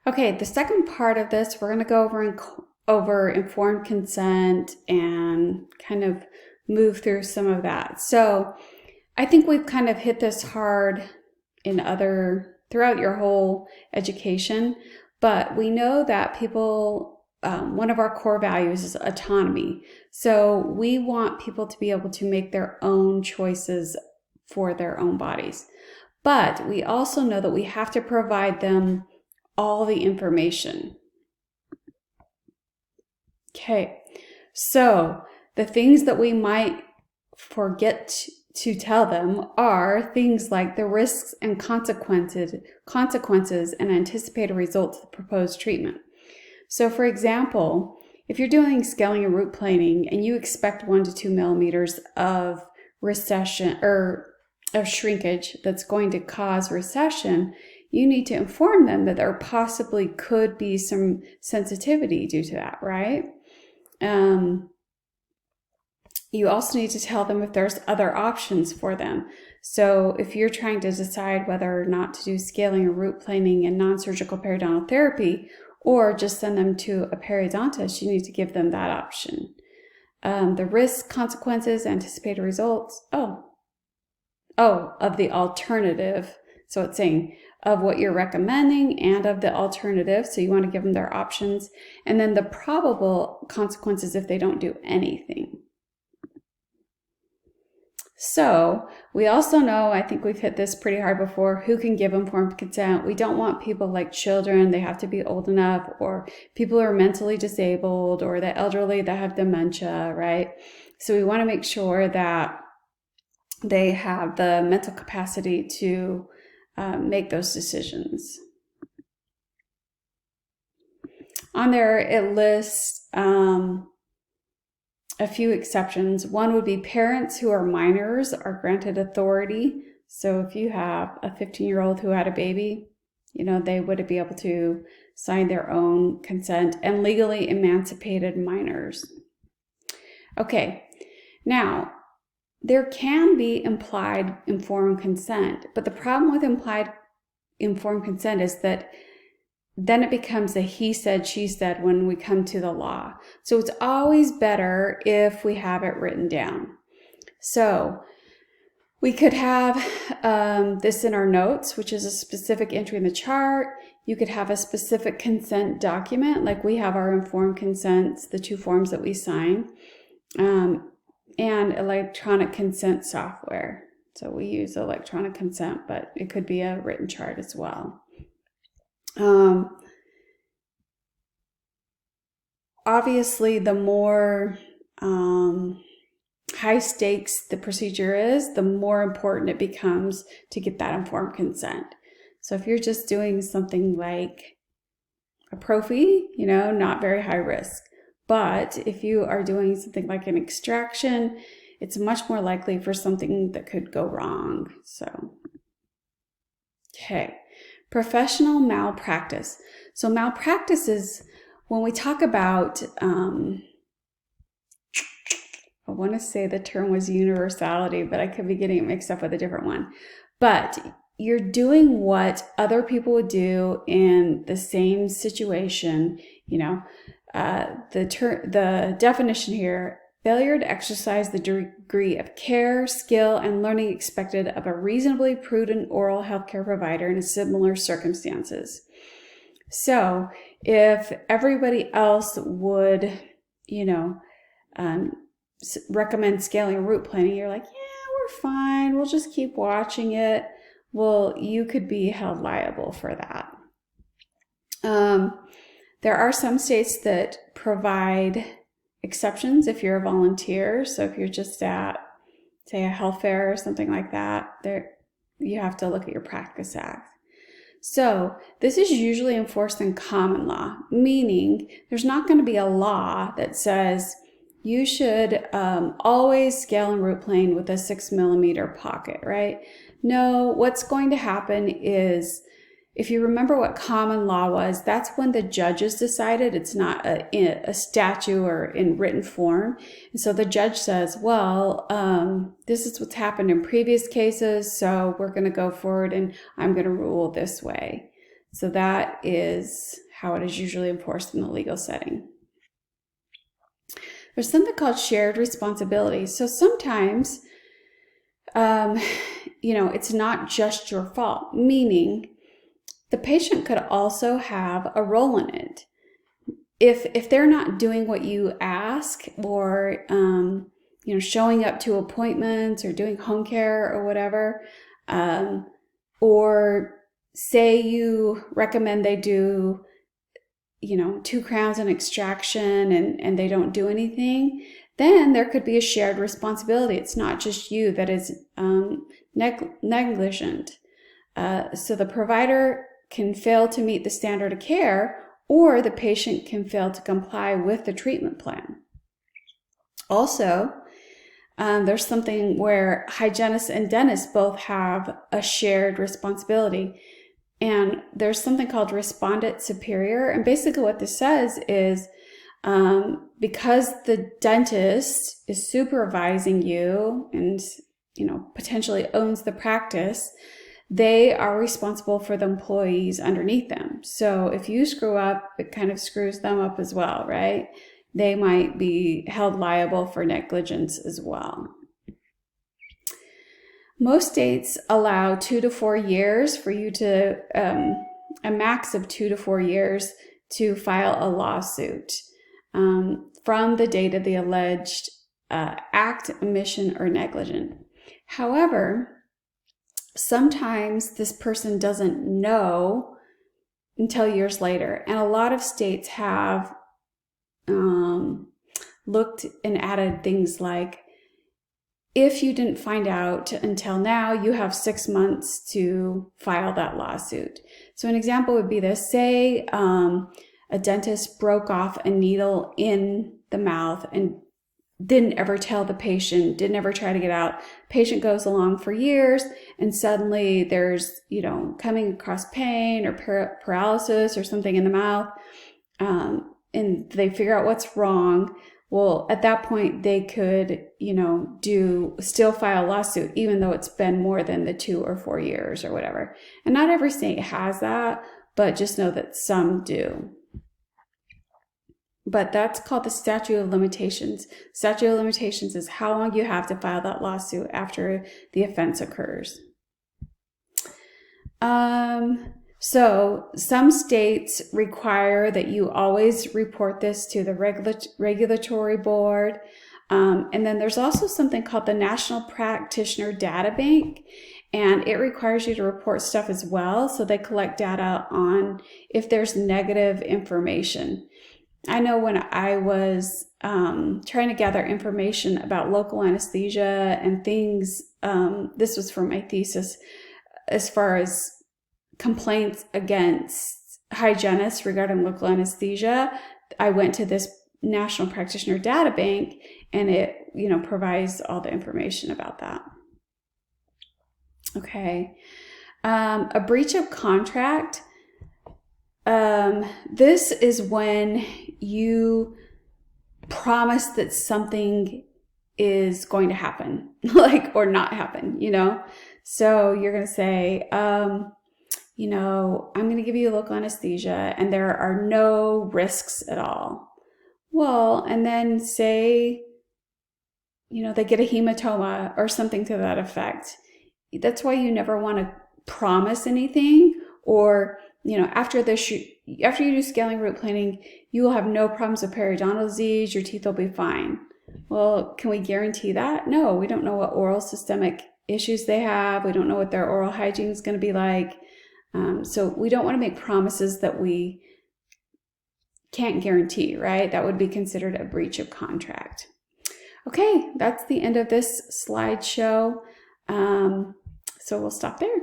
Okay, the second part of this, we're going to go over informed consent and kind of move through some of that. So I think we've kind of hit this hard throughout your whole education, but we know that people, one of our core values is autonomy. So we want people to be able to make their own choices for their own bodies. But we also know that we have to provide them all the information. Okay, so the things that we might forget to tell them are things like the risks and consequences and anticipated results of the proposed treatment. So for example, if you're doing scaling and root planing and you expect 1 to 2 millimeters of recession or of shrinkage that's going to cause recession, you need to inform them that there possibly could be some sensitivity due to that, right? You also need to tell them if there's other options for them. So if you're trying to decide whether or not to do scaling or root planing and non-surgical periodontal therapy, or just send them to a periodontist, you need to give them that option. The risks, consequences, anticipated results, of the alternative. So it's saying of what you're recommending and of the alternative. So you want to give them their options. And then the probable consequences if they don't do anything. So we also know, I think we've hit this pretty hard before, who can give informed consent. We don't want people like children, they have to be old enough, or people who are mentally disabled, or the elderly that have dementia, right? So we want to make sure that they have the mental capacity to make those decisions. On there, it lists a few exceptions. One would be parents who are minors are granted authority. So if you have a 15-year-old who had a baby, they would be able to sign their own consent, and legally emancipated minors. Okay, now there can be implied informed consent, but the problem with implied informed consent is that then it becomes a he said, she said when we come to the law. So it's always better if we have it written down. So we could have this in our notes, which is a specific entry in the chart. You could have a specific consent document, like we have our informed consents, the 2 forms that we sign, and electronic consent software. So we use electronic consent, but it could be a written chart as well. Obviously, the more high stakes the procedure is, the more important it becomes to get that informed consent. So if you're just doing something like a prophy, not very high risk. But if you are doing something like an extraction, it's much more likely for something that could go wrong. So, okay. Professional malpractice. So malpractice is when we talk about, I want to say the term was universality, but I could be getting it mixed up with a different one. But you're doing what other people would do in the same situation. The definition here: failure to exercise the degree of care, skill, and learning expected of a reasonably prudent oral healthcare provider in similar circumstances. So if everybody else would, recommend scaling and root planing, you're like, yeah, we're fine, we'll just keep watching it. Well, you could be held liable for that. There are some states that provide exceptions if you're a volunteer. So if you're just at, say, a health fair or something like that, you have to look at your Practice Act. So this is usually enforced in common law, meaning there's not going to be a law that says you should always scale and root plane with a 6 millimeter pocket, right? No, what's going to happen is, if you remember what common law was, that's when the judges decided. It's not a statute or in written form. And so the judge says, well, this is what's happened in previous cases, so we're going to go forward and I'm going to rule this way. So that is how it is usually enforced in the legal setting. There's something called shared responsibility. So sometimes, it's not just your fault, meaning the patient could also have a role in it. If they're not doing what you ask, or showing up to appointments or doing home care or whatever, or say you recommend they do 2 crowns and extraction and they don't do anything, then there could be a shared responsibility. It's not just you that is negligent. So the provider can fail to meet the standard of care, or the patient can fail to comply with the treatment plan. Also, there's something where hygienists and dentists both have a shared responsibility. And there's something called respondent superior. And basically what this says is, because the dentist is supervising you and, potentially owns the practice, they are responsible for the employees underneath them. So if you screw up, it kind of screws them up as well, right? They might be held liable for negligence as well. Most states allow 2 to 4 years for you to, a max of 2 to 4 years to file a lawsuit from the date of the alleged act, omission, or negligence. However, sometimes this person doesn't know until years later. And a lot of states have looked and added things like, if you didn't find out until now, you have 6 months to file that lawsuit. So an example would be this: say a dentist broke off a needle in the mouth and didn't ever tell the patient, didn't ever try to get out. Patient goes along for years, and suddenly there's, coming across pain or paralysis or something in the mouth, and they figure out what's wrong. Well, at that point, they could, still file a lawsuit, even though it's been more than the 2 or 4 years or whatever. And not every state has that, but just know that some do. But that's called the statute of limitations. Statute of limitations is how long you have to file that lawsuit after the offense occurs. So some states require that you always report this to the regulatory board. And then there's also something called the National Practitioner Data Bank, and it requires you to report stuff as well. So they collect data on if there's negative information. I know when I was trying to gather information about local anesthesia and things, this was for my thesis, as far as complaints against hygienists regarding local anesthesia, I went to this National Practitioner Data Bank, and it, provides all the information about that. Okay. A breach of contract. This is when you promise that something is going to happen, or not happen, So you're going to say, I'm going to give you local anesthesia and there are no risks at all. Well, and then say, they get a hematoma or something to that effect. That's why you never want to promise anything, or, after you do scaling root planing, you will have no problems with periodontal disease, your teeth will be fine. Well, can we guarantee that? No, we don't know what oral systemic issues they have. We don't know what their oral hygiene is going to be like. So we don't want to make promises that we can't guarantee, right? That would be considered a breach of contract. Okay, that's the end of this slideshow. So we'll stop there.